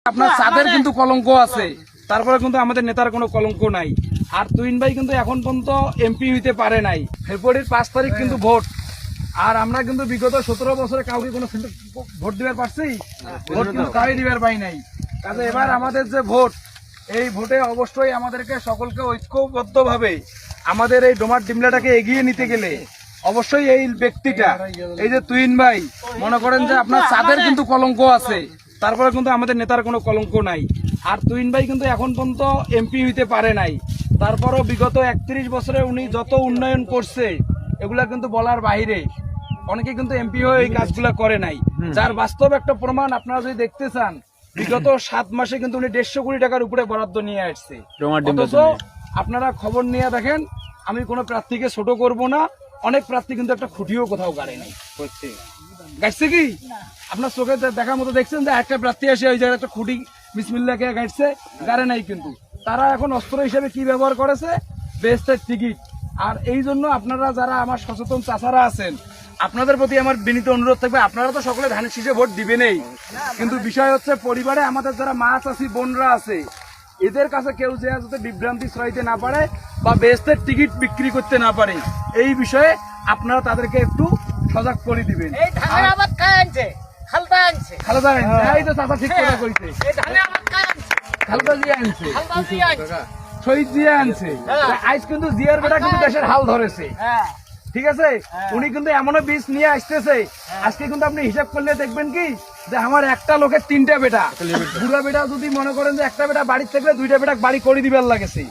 আপনার চাঁদের কিন্তু কলঙ্ক আছে, তারপরে কিন্তু আমাদের নেতার কোনো কলঙ্ক নাই। আর তুহিন ভাই কিন্তু এখন পর্যন্ত এমপি হইতে পারে নাই। ফেব্রুয়ারির 5 তারিখ কিন্তু ভোট, আর আমরা কিন্তু বিগত 17 বছরে কাউকে কোনো ভোট দিবার পারছি? ভোট কিন্তু কাউই দিবার পাই নাই। কাজে এবার আমাদের যে ভোট, এই ভোটে অবশ্যই আমাদেরকে সকলকে ঐক্যবদ্ধভাবে আমাদের এই ডোমার ডিমলাটাকে এগিয়ে নিতে গেলে অবশ্যই এই ব্যক্তিটা, এই যে তুহিন ভাই, মনে করেন যে আপনার চাঁদের কিন্তু কলঙ্ক আছে, তারপরে কিন্তু আমাদের নেতার কোনো কলঙ্ক নাই। আর তুহিন ভাই কিন্তু এখন পর্যন্ত এমপি হইতে পারে নাই। তারপরও বিগত 31 বছরে উনি যত উন্নয়ন করছে এগুলা কিন্তু বলার বাইরে। অনেকে কিন্তু এমপি হয়ে এই কাজগুলা করে নাই, যার বাস্তব একটা প্রমাণ আপনারা যদি দেখতে চান, বিগত 7 মাসে কিন্তু উনি 150 কোটি টাকার উপরে বরাদ্দ নিয়ে আসছে। অথচ আপনারা খবর নিয়ে দেখেন, আমি কোনো প্রার্থীকে ছোট করব না, অনেক প্রার্থী কিন্তু একটা খুঁটিও কোথাও গাড়ে নাই। গাড়ছে কি আপনার চোখে দেখার মতো দেখছেন যে একটা প্রার্থী এসে ওই জায়গায় একটা খুঁটি বিসমিল্লাহকে গাড়ছে, গাড়ে নাই। কিন্তু তারা এখন অস্ত্র হিসেবে কি ব্যবহার করেছে? বেহেশতের টিকিট। আর এই জন্য আপনারা যারা আমার সচেতন চাচারা আছেন, আপনাদের প্রতি আমার বিনীত অনুরোধ থাকবে, আপনারা তো সকলে ধানের শীষে ভোট দিবেনই, কিন্তু বিষয় হচ্ছে পরিবারে আমাদের যারা মা চাষি বোনরা আছে, এদের কাছে কেউ যে যাতে বিভ্রান্তি ছড়াইতে না পারে বা বেহেশতের টিকিট বিক্রি করতে না পারে, এই বিষয়ে আপনারা তাদেরকে একটু সজাগ করে দিবেন। খালেদা আনছে, এই তো চাচা ঠিক কথা কইছে, খালেদা জিয়া আনছে, শহীদ জিয়া আনছে। আজ কিন্তু জিয়ার বেটা কিন্তু দেশের হাল ধরেছে, ঠিক আছে? উনি কিন্তু এমনও বীজ নিয়ে আসতেছে, আজকে কিন্তু আপনি হিসাব করলে দেখবেন কি যে আমার একটা লোকের 3টা বেটা, বুড়া বেটা যদি মনে করেন যে একটা বেটা বাড়ির থেকে 2টা বেটা বাড়ি করে দিবার লাগেছে,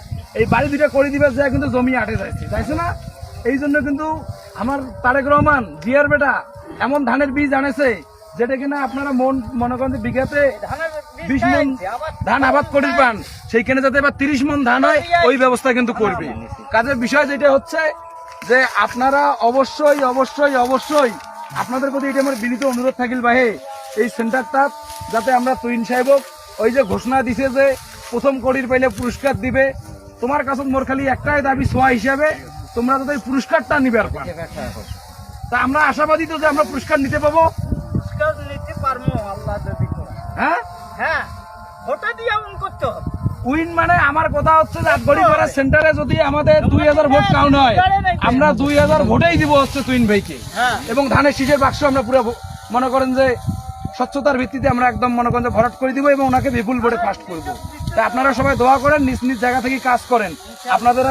এই বাড়ি 2টা করে দিবার যায় কিন্তু জমি আটে যাচ্ছে, তাইছে না? এই জন্য কিন্তু আমার তারেক রহমান জিয়ার বেটা এমন ধানের বীজ আনেছে যেটা কিনা আপনারা মনে করেন যে বিঘাতে 20 মন ধান আবাদ করে পান, সেইখানে যাতে এবার 30 মন ধান হয় ওই ব্যবস্থা কিন্তু করবে। কাজের বিষয় যেটা হচ্ছে যে আপনারা অবশ্যই অবশ্যই অবশ্যই আপনাদের প্রতি এটা আমার বিনীত অনুরোধ থাকিল ভাই, এই সেন্টারটা যাতে আমরা তুহিন সাহেব ওই যে ঘোষণা দিছে যে প্রথম কড়ির পাইলে পুরস্কার দিবে, তোমার কাছে মোর খালি একটাই দাবি সোয়া হিসাবে, তোমরা যাতে পুরস্কারটা নিবার পান। তা আমরা আশাবাদী তো যে আমরা পুরস্কার নিতে পাবো। হ্যাঁ, উইন মানে আমার কথা হচ্ছে যে আটগড়িপাড়া সেন্টারে যদি আমাদের 2000 ভোট কাউন্ট হয়, আমরা 2000 ভোটেই দিব হচ্ছে তুহিন ভাইকে, এবং ধানের শীষের বাক্স আমরা পুরো মনে করেন যে স্বচ্ছতার ভিত্তিতে আমরা একদম মনে করেন যে ভরাট করে দিব এবং ওনাকে বিপুল ভোটে ফার্স্ট করবো। তা আপনারা সবাই দোয়া করেন, নিজ নিজ জায়গা থেকে কাজ করেন। আপনাদের